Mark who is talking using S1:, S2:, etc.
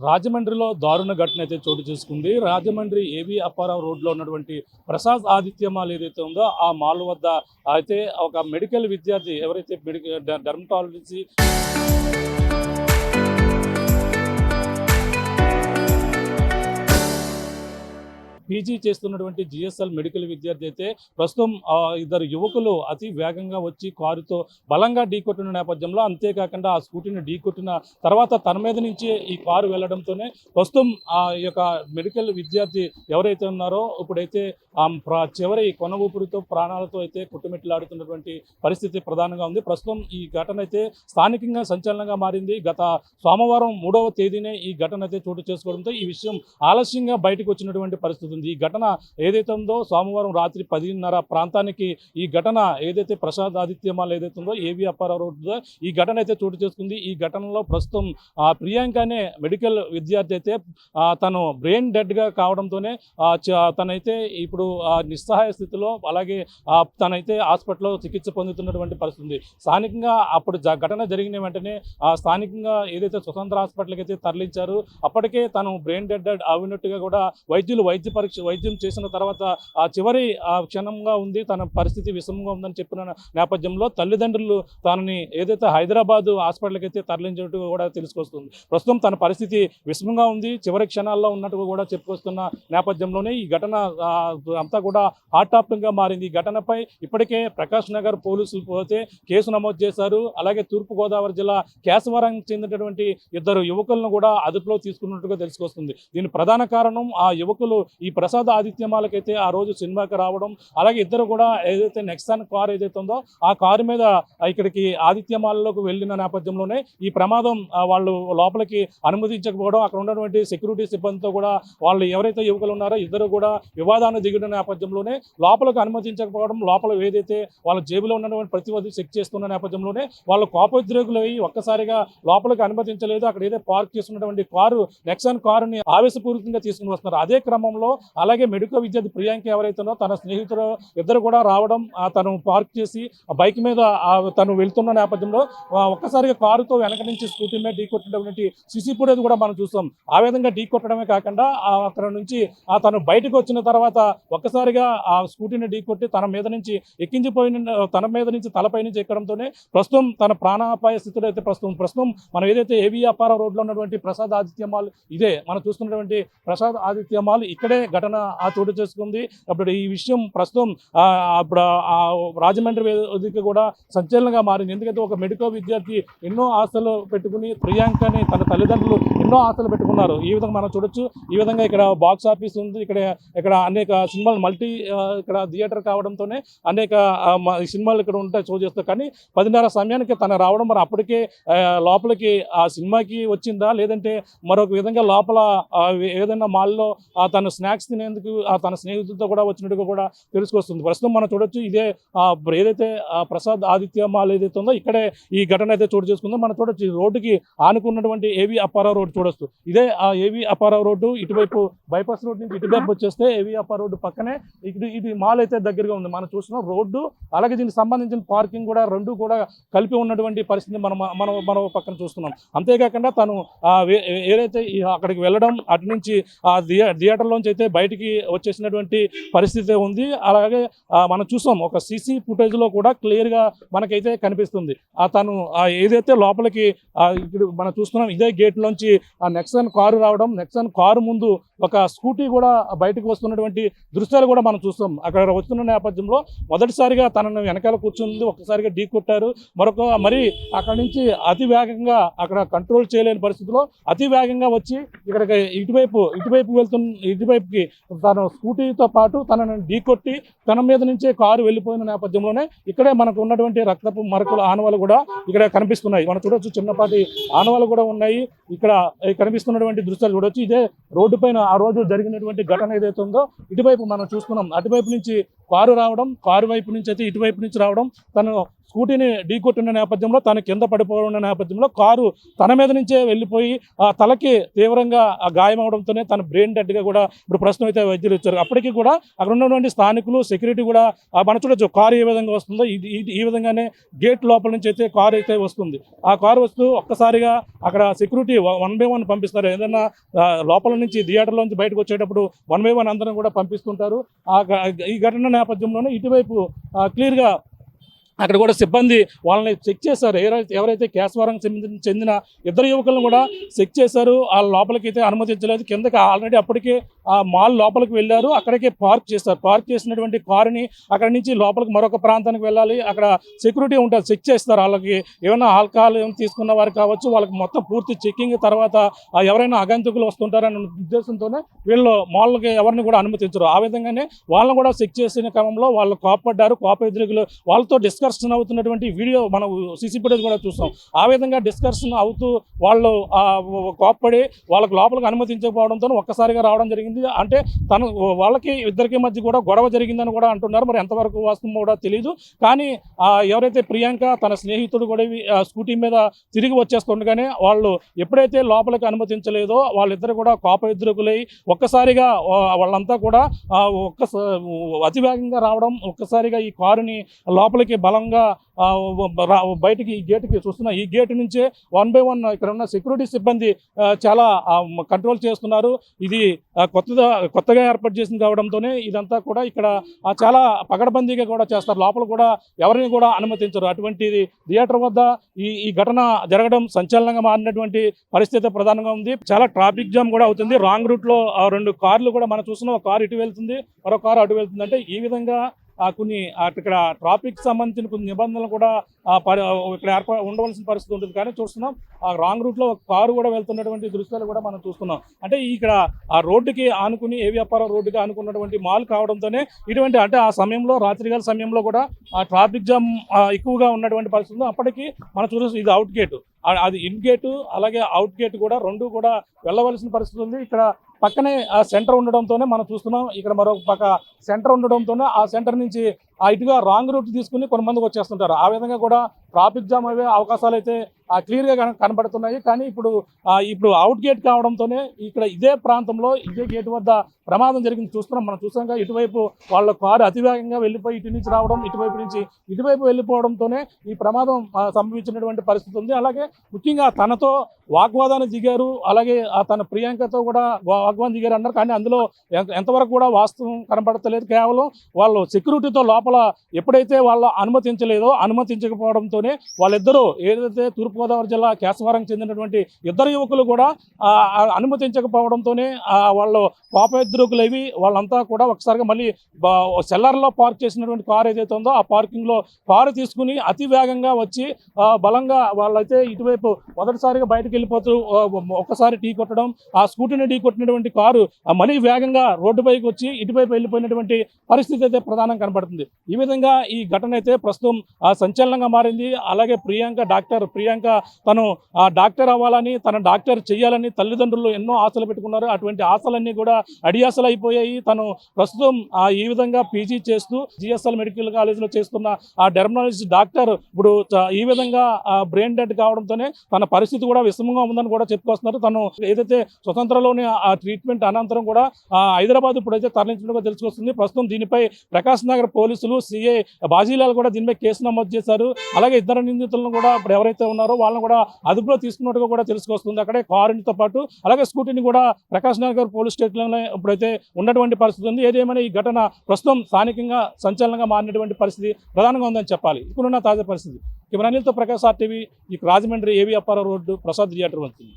S1: రాజమండ్రిలో దారుణ ఘటన అయితే చోటు చేసుకుంది. రాజమండ్రి ఏవి అప్పారావు రోడ్లో ఉన్నటువంటి ప్రసాద్ ఆదిత్య మాల్ ఏదైతే ఉందో ఆ మాల్ వద్ద అయితే ఒక మెడికల్ విద్యార్థి ఎవరైతే డెర్మటాలజీ పీజీ చేస్తున్నటువంటి జిఎస్ఎల్ మెడికల్ విద్యార్థి అయితే ప్రస్తుతం ఇద్దరు యువకులు అతి వేగంగా వచ్చి కారుతో బలంగా ఢీకొట్టిన నేపథ్యంలో, అంతేకాకుండా ఆ స్కూటీని ఢీకొట్టిన తర్వాత తన మీద నుంచి ఈ కారు వెళ్లడంతోనే ప్రస్తుతం ఆ యొక్క మెడికల్ విద్యార్థి ఎవరైతే ఉన్నారో ఇప్పుడైతే చివరి కొన ఊపిరితో ప్రాణాలతో అయితే కొట్టుమిట్లాడుతున్నటువంటి పరిస్థితి ప్రధానంగా ఉంది. ప్రస్తుతం ఈ ఘటన అయితే స్థానికంగా సంచలనంగా మారింది. గత సోమవారం 3వ తేదీనే ఈ ఘటన అయితే చోటు చేసుకోవడంతో ఈ విషయం ఆలస్యంగా బయటకు వచ్చినటువంటి పరిస్థితి ఉంది. ఈ ఘటన ఏదైతే ఉందో సోమవారం రాత్రి 10:30 ప్రాంతానికి ఈ ఘటన ఏదైతే ప్రసాద్ ఆదిత్య మాల్ ఏదైతే ఉందో ఏవి అప్పారావు రోడ్లో ఈ ఘటన అయితే చోటు చేసుకుంది. ఈ ఘటనలో ప్రస్తుతం ప్రియాంక అనే మెడికల్ విద్యార్థి అయితే తను బ్రెయిన్ డెడ్గా కావడంతోనే తనైతే ఇప్పుడు నిస్సహాయ స్థితిలో, అలాగే తనైతే హాస్పిటల్లో చికిత్స పొందుతున్నటువంటి పరిస్థితి. స్థానికంగా అప్పుడు ఘటన జరిగిన వెంటనే స్థానికంగా ఏదైతే స్వతంత్ర హాస్పిటల్కి అయితే తరలించారు. అప్పటికే తను బ్రెయిన్ డెడ్ అయినట్టుగా కూడా వైద్యులు వైద్యం చేసిన తర్వాత చివరి క్షణంగా ఉంది, తన పరిస్థితి విషమంగా ఉందని చెప్పిన నేపథ్యంలో తల్లిదండ్రులు తనని ఏదైతే హైదరాబాద్ హాస్పిటల్కి అయితే తరలించినట్టుగా కూడా తెలుసుకొస్తుంది. ప్రస్తుతం తన పరిస్థితి విషమంగా ఉంది, చివరి క్షణాల్లో ఉన్నట్టుగా కూడా చెప్పుకొస్తున్న నేపథ్యంలోనే ఈ ఘటన అంతా కూడా హాట్ టాపిక్గా మారింది. ఈ ఘటనపై ఇప్పటికే ప్రకాష్ నగర్ పోలీసులు పోతే కేసు నమోదు చేశారు. అలాగే తూర్పుగోదావరి జిల్లా కేశవరానికి చెందినటువంటి ఇద్దరు యువకులను కూడా అదుపులో తీసుకున్నట్టుగా తెలుసుకొస్తుంది. దీని ప్రధాన కారణం ఆ యువకులు ఈ ప్రసాద్ ఆదిత్యమాలకైతే ఆ రోజు సినిమాకి రావడం, అలాగే ఇద్దరు కూడా ఏదైతే నెక్సాన్ కార్ ఏదైతే ఉందో ఆ కారు మీద ఇక్కడికి ఆదిత్యమాలలోకి వెళ్ళిన నేపథ్యంలోనే ఈ ప్రమాదం వాళ్ళు లోపలికి అనుమతించకపోవడం, అక్కడ ఉన్నటువంటి సెక్యూరిటీ సిబ్బందితో కూడా వాళ్ళు ఎవరైతే యువకులు ఉన్నారో ఇద్దరు కూడా వివాదాన్ని దిగిన నేపథ్యంలోనే లోపలికి అనుమతించకపోవడం, లోపల ఏదైతే వాళ్ళ జేబులో ఉన్నటువంటి ప్రతి ఒక్కటి చెక్ చేస్తున్న నేపథ్యంలోనే వాళ్ళు కోపోద్రేకులు అయ్యి ఒక్కసారిగా లోపలికి అనుమతించలేదు. అక్కడ ఏదైతే పార్క్ చేస్తున్నటువంటి కారు నెక్సాన్ కారుని ఆవేశపూరితంగా తీసుకుని వస్తున్నారు. అదే క్రమంలో అలాగే మెడికల్ విద్యార్థి ప్రియాంక ఎవరైతేనో తన స్నేహితులు ఇద్దరు కూడా రావడం, తను పార్క్ చేసి బైక్ మీద తను వెళ్తున్న నేపథ్యంలో ఒక్కసారిగా కారుతో వెనక నుంచి స్కూటీ మీద ఢీకొట్టినటువంటి సీసీ ఫుటేజ్ కూడా మనం చూస్తాం. ఆ విధంగా ఢీకొట్టడమే కాకుండా అక్కడ నుంచి తను బయటకు వచ్చిన తర్వాత ఒక్కసారిగా ఆ స్కూటీని ఢీకొట్టి తన మీద నుంచి తన మీద నుంచి తలపై నుంచి ఎక్కడంతోనే ప్రస్తుతం తన ప్రాణాపాయ స్థితిలో అయితే ప్రస్తుతం మనం ఏదైతే ఏవి అప్పారావు రోడ్లో ఉన్నటువంటి ప్రసాద్ ఆదిత్య మాల్ ఇదే మనం చూస్తున్నటువంటి ప్రసాద్ ఆదిత్య మాల్ ఇక్కడే ఘటన చోటు చేసుకుంది. అప్పుడు ఈ విషయం ప్రస్తుతం అప్పుడు రాజమండ్రి వేదిక కూడా సంచలనంగా మారింది. ఎందుకంటే ఒక మెడికల్ విద్యార్థి ఎన్నో ఆశలు పెట్టుకుని ప్రియాంకని తన తల్లిదండ్రులు ఎన్నో ఆశలు పెట్టుకున్నారు. ఈ విధంగా మనం చూడొచ్చు. ఈ విధంగా ఇక్కడ బాక్స్ ఆఫీస్ ఉంది, ఇక్కడ అనేక సినిమాలు మల్టీ ఇక్కడ థియేటర్ కావడంతోనే అనేక సినిమాలు ఇక్కడ ఉంటాయి షో చేస్తారు. కానీ 10:30 సమయానికి తను రావడం మరి అప్పటికే లోపలికి ఆ సినిమాకి వచ్చిందా లేదంటే మరొక విధంగా లోపల ఏదైనా మాల్లో తను స్నాక్స్ తినేందుకు తన స్నేహితులతో కూడా వచ్చినట్టుగా కూడా తెలుసుకొస్తుంది. ప్రస్తుతం మనం చూడొచ్చు. ఇదే ఏదైతే ప్రసాద్ ఆదిత్య మాల్ ఏదైతే ఉందో ఇక్కడే ఈ ఘటన అయితే చోటు చేసుకుందో మనం చూడొచ్చు. రోడ్డుకి ఆనుకున్నటువంటి ఏవి అప్పారావు రోడ్డు చూడొచ్చు. ఇదే ఏవి అప్పారావు రోడ్డు. ఇటువైపు బైపాస్ రోడ్ నుంచి ఇటువైపు వచ్చేస్తే ఏవి అప్పారావు రోడ్డు పక్కనే ఇది మాల్ అయితే దగ్గరగా ఉంది. మనం చూస్తున్నాం రోడ్డు అలాగే దీనికి సంబంధించిన పార్కింగ్ కూడా రెండు కూడా కలిపి ఉన్నటువంటి పరిస్థితి మనం పక్కన చూస్తున్నాం. అంతేకాకుండా తను ఏదైతే అక్కడికి వెళ్ళడం అటు నుంచి థియేటర్లోంచి అయితే బయటికి వచ్చేసినటువంటి పరిస్థితి ఉంది. అలాగే మనం చూసాం ఒక సీసీ ఫుటేజ్లో కూడా క్లియర్గా మనకైతే కనిపిస్తుంది. తను ఏదైతే లోపలికి ఇప్పుడు మనం చూస్తున్నాం ఇదే గేట్లోంచి నెక్సాన్ కారు రావడం, నెక్సాన్ కారు ముందు ఒక స్కూటీ కూడా బయటకు వస్తున్నటువంటి దృశ్యాలు కూడా మనం చూస్తాం. అక్కడ వస్తున్న నేపథ్యంలో మొదటిసారిగా తనను వెనకాల కూర్చుంది, ఒక్కసారిగా ఢీ కొట్టారు. మరి అక్కడ నుంచి అతి వేగంగా అక్కడ కంట్రోల్ చేయలేని పరిస్థితిలో అతి వేగంగా వచ్చి ఇక్కడికి ఇటువైపుకి తన స్కూటీతో పాటు తనను ఢీ కొట్టి తన మీద నుంచే కారు వెళ్ళిపోయిన నేపథ్యంలోనే ఇక్కడే మనకు ఉన్నటువంటి రక్తపు మరకల ఆనవాళ్ళు కూడా ఇక్కడ కనిపిస్తున్నాయి. మనం చూడొచ్చు, చిన్నపాటి ఆనవాళ్ళు కూడా ఉన్నాయి. ఇక్కడ కనిపిస్తున్నటువంటి దృశ్యాలు చూడొచ్చు. ఇదే రోడ్డు పైన ఆ రోజు జరిగినటువంటి ఘటన ఏదైతే ఉందో ఇటువైపు మనం చూస్తున్నాం. అటువైపు నుంచి కారు రావడం, కారు వైపు నుంచి అయితే ఇటువైపు నుంచి రావడం, తను స్కూటీని ఢీకొట్టిన నేపథ్యంలో తను కింద పడిపోయిన నేపథ్యంలో కారు తన మీద నుంచే వెళ్ళిపోయి ఆ తలకి తీవ్రంగా గాయం అవడంతోనే తన బ్రెయిన్ డెడ్గా కూడా ఇప్పుడు ప్రస్తుతం అయితే వైద్యులు ఇచ్చారు. అప్పటికి కూడా అక్కడ ఉన్నటువంటి స్థానికులు, సెక్యూరిటీ కూడా మనం చూడొచ్చు కారు ఏ విధంగా వస్తుందో ఈ విధంగానే గేట్ లోపల నుంచి అయితే కారు అయితే వస్తుంది. ఆ కారు వస్తూ ఒక్కసారిగా అక్కడ సెక్యూరిటీ 1 by 1 పంపిస్తారు. ఏదైనా లోపల నుంచి థియేటర్లోంచి బయటకు వచ్చేటప్పుడు 1 by 1 అందరం కూడా పంపిస్తుంటారు. ఈ ఘటన నేపథ్యంలోనే ఇటువైపు క్లియర్గా అక్కడ కూడా సిబ్బంది వాళ్ళని చెక్ చేశారు. ఎవరైతే కేశవరం చెందిన ఇద్దరు యువకులను కూడా చెక్ చేశారు. వాళ్ళ లోపలికి అయితే అనుమతించలేదు. కిందకి ఆల్రెడీ అప్పటికే ఆ మాల్ లోపలికి వెళ్ళారు. అక్కడికే పార్క్ చేశారు. పార్క్ చేసినటువంటి కారుని అక్కడి నుంచి లోపలికి మరొక ప్రాంతానికి వెళ్ళాలి. అక్కడ సెక్యూరిటీ ఉంటుంది, చెక్ చేస్తారు. వాళ్ళకి ఏమైనా ఆల్కహాల్ తీసుకున్న వారు కావచ్చు, వాళ్ళకి మొత్తం పూర్తి చెక్కింగ్ తర్వాత ఎవరైనా అగంతకులు వస్తుంటారనే ఉద్దేశంతోనే వీళ్ళు మాల్కి ఎవరిని కూడా అనుమతించరు. ఆ విధంగానే వాళ్ళని కూడా చెక్ చేసిన క్రమంలో వాళ్ళు కోపడ్డారు. ఎదురుగులు వాళ్ళతో డిస్కషన్ అవుతున్నటువంటి వీడియో మనం సీసీ ఫుటేజ్ కూడా చూస్తాం. ఆ విధంగా డిస్కషన్ అవుతూ వాళ్ళు కోప్పడి వాళ్ళకి లోపలికి అనుమతించకపోవడంతో ఒక్కసారిగా రావడం జరిగింది. అంటే వాళ్ళకి ఇద్దరికి మధ్య కూడా గొడవ జరిగిందని కూడా అంటున్నారు. మరి ఎంతవరకు వాస్తవం కూడా తెలియదు. కానీ ఎవరైతే ప్రియాంక తన స్నేహితుడు కూడా స్కూటీ మీద తిరిగి వచ్చేస్తుండగానే వాళ్ళు ఎప్పుడైతే లోపలికి అనుమతించలేదో వాళ్ళిద్దరు కూడా కోపవిద్రుకులై ఒక్కసారిగా వాళ్ళంతా కూడా అతివేగంగా రావడం, ఒక్కసారిగా ఈ కారుని లోపలికి బలంగా బయటికి ఈ గేటుకి చూస్తున్నా. ఈ గేటు నుంచే 1 by 1 ఇక్కడ ఉన్న సెక్యూరిటీ సిబ్బంది చాలా కంట్రోల్ చేస్తున్నారు. ఇది కొత్తగా ఏర్పాటు చేసింది కావడంతోనే ఇదంతా కూడా ఇక్కడ చాలా పగడబందీగా కూడా చేస్తారు. లోపల కూడా ఎవరిని కూడా అనుమతించరు. అటువంటిది థియేటర్ వద్ద ఈ ఘటన జరగడం సంచలనంగా మారినటువంటి పరిస్థితి ప్రధానంగా ఉంది. చాలా ట్రాఫిక్ జామ్ కూడా అవుతుంది. రాంగ్ రూట్లో 2 కార్లు కూడా మనం చూస్తున్నాం. ఒక కారు ఇటు వెళ్తుంది, మరో కారు అటు వెళ్తుంది. అంటే ఈ విధంగా కొన్ని ఇక్కడ ట్రాఫిక్ సంబంధించిన కొన్ని నిబంధనలు కూడా ఇక్కడ ఉండవలసిన పరిస్థితి ఉంటుంది. కానీ చూస్తున్నాం ఆ రాంగ్ రూట్లో ఒక కారు కూడా వెళ్తున్నటువంటి దృశ్యాలు కూడా మనం చూస్తున్నాం. అంటే ఇక్కడ ఆ రోడ్డుకి ఆనుకుని ఏ వ్యాపార రోడ్డుకి ఆనుకున్నటువంటి మాల్ కావడంతోనే ఇటువంటి అంటే ఆ సమయంలో రాత్రికాల సమయంలో కూడా ఆ ట్రాఫిక్ జామ్ ఎక్కువగా ఉన్నటువంటి పరిస్థితుల్లో అప్పటికి మనం చూడొచ్చు. ఇది అవుట్ గేటు, అది ఇన్ గేటు అలాగే అవుట్ గేట్ కూడా రెండు కూడా వెళ్ళవలసిన పరిస్థితి ఉంది. ఇక్కడ పక్కనే ఆ సెంటర్ ఉండడంతోనే మనం చూస్తున్నాం. ఇక్కడ మరొక పక్క సెంటర్ ఉండడంతోనే ఆ సెంటర్ నుంచి ఇటుగా రాంగ్ రూట్ తీసుకుని కొంతమందికి వచ్చేస్తుంటారు. ఆ విధంగా కూడా ట్రాఫిక్ జామ్ అయ్యే అవకాశాలు అయితే క్లియర్గా కనబడుతున్నాయి. కానీ ఇప్పుడు అవుట్ గేట్ కావడంతోనే ఇక్కడ ఇదే ప్రాంతంలో ఇదే గేట్ వద్ద ప్రమాదం జరిగింది చూస్తున్నాం. మనం చూసాక ఇటువైపు వాళ్ళ కారు అతివేగంగా వెళ్ళిపోయి ఇటు నుంచి రావడం, ఇటువైపు నుంచి ఇటువైపు వెళ్ళిపోవడంతోనే ఈ ప్రమాదం సంభవించినటువంటి పరిస్థితి ఉంది. అలాగే ముఖ్యంగా తనతో వాగ్వాదాన్ని దిగారు, అలాగే తన ప్రియాంకతో కూడా వాగ్వాదం దిగారు అన్నారు. కానీ అందులో ఎంతవరకు కూడా వాస్తవం కనబడతలేదు. కేవలం వాళ్ళు సెక్యూరిటీతో లోపల ఎప్పుడైతే వాళ్ళ అనుమతించకపోవడంతోనే వాళ్ళిద్దరూ ఏదైతే తూర్పుగోదావరి జిల్లా కేశవరం చెందినటువంటి ఇద్దరు యువకులు కూడా అనుమతించకపోవడంతోనే వాళ్ళు కోపవిద్రుకులవి వాళ్ళంతా కూడా ఒకసారిగా మళ్ళీ సెల్లర్లో పార్క్ చేసినటువంటి కారు ఏదైతే ఉందో ఆ పార్కింగ్లో కారు తీసుకుని అతి వేగంగా వచ్చి బలంగా వాళ్ళైతే ఇటువైపు మొదటిసారిగా బయటకు వెళ్ళిపోతూ ఒక్కసారి ఢీ కొట్టడం, ఆ స్కూటీని ఢీ కొట్టినటువంటి కారు మళ్ళీ వేగంగా రోడ్డుపైకి వచ్చి ఇటువైపు వెళ్ళిపోయినటువంటి పరిస్థితి అయితే ప్రధానం కనబడుతుంది. ఈ విధంగా ఈ ఘటన అయితే ప్రస్తుతం సంచలనంగా మారింది. అలాగే ప్రియాంక తను డాక్టర్ అవ్వాలని, తన డాక్టర్ చేయాలని తల్లిదండ్రులు ఎన్నో ఆశలు పెట్టుకున్నారు. అటువంటి ఆశలన్నీ కూడా అడియాసలు అయిపోయాయి. తను ప్రస్తుతం ఈ విధంగా పీజీ చేస్తూ జిఎస్ఎల్ మెడికల్ కాలేజీలో చేస్తున్న ఆ డెర్మటాలజిస్ట్ డాక్టర్ ఇప్పుడు ఈ విధంగా బ్రెయిన్ డెడ్ కావడంతోనే తన పరిస్థితి కూడా విషమంగా ఉందని కూడా చెప్పుకొస్తున్నారు. తను ఏదైతే స్వతంత్రలోని ఆ ట్రీట్మెంట్ అనంతరం కూడా హైదరాబాద్ ఇప్పుడైతే తరలించినట్టుగా తెలుసుకొస్తుంది. ప్రస్తుతం దీనిపై ప్రకాశ్ నగర్ పోలీసులు సిఐ బాజీలాల్ కూడా దీనిపై కేసు నమోదు చేశారు. అలాగే ఇద్దరు నిందితులను కూడా ఇప్పుడు ఎవరైతే ఉన్నారో వాళ్ళని కూడా అదుపులో తీసుకున్నట్టుగా కూడా తెలుసుకొస్తుంది. అక్కడే కారుతో పాటు అలాగే స్కూటీని కూడా ప్రకాశ్ నగర్ పోలీస్ స్టేషన్లో ఇప్పుడైతే ఉన్నటువంటి పరిస్థితి ఉంది. ఏదేమైనా ఈ ఘటన ప్రస్తుతం స్థానికంగా సంచలనంగా మారినటువంటి పరిస్థితి ప్రధానంగా ఉందని చెప్పాలి. ఇప్పుడున్న తాజా పరిస్థితి. కెమెరా అనిల్తో ప్రకాశ్ RTV, ఈ రాజమండ్రి ఏవి అప్పారావు రోడ్డు ప్రసాద్ థియేటర్ వస్తుంది.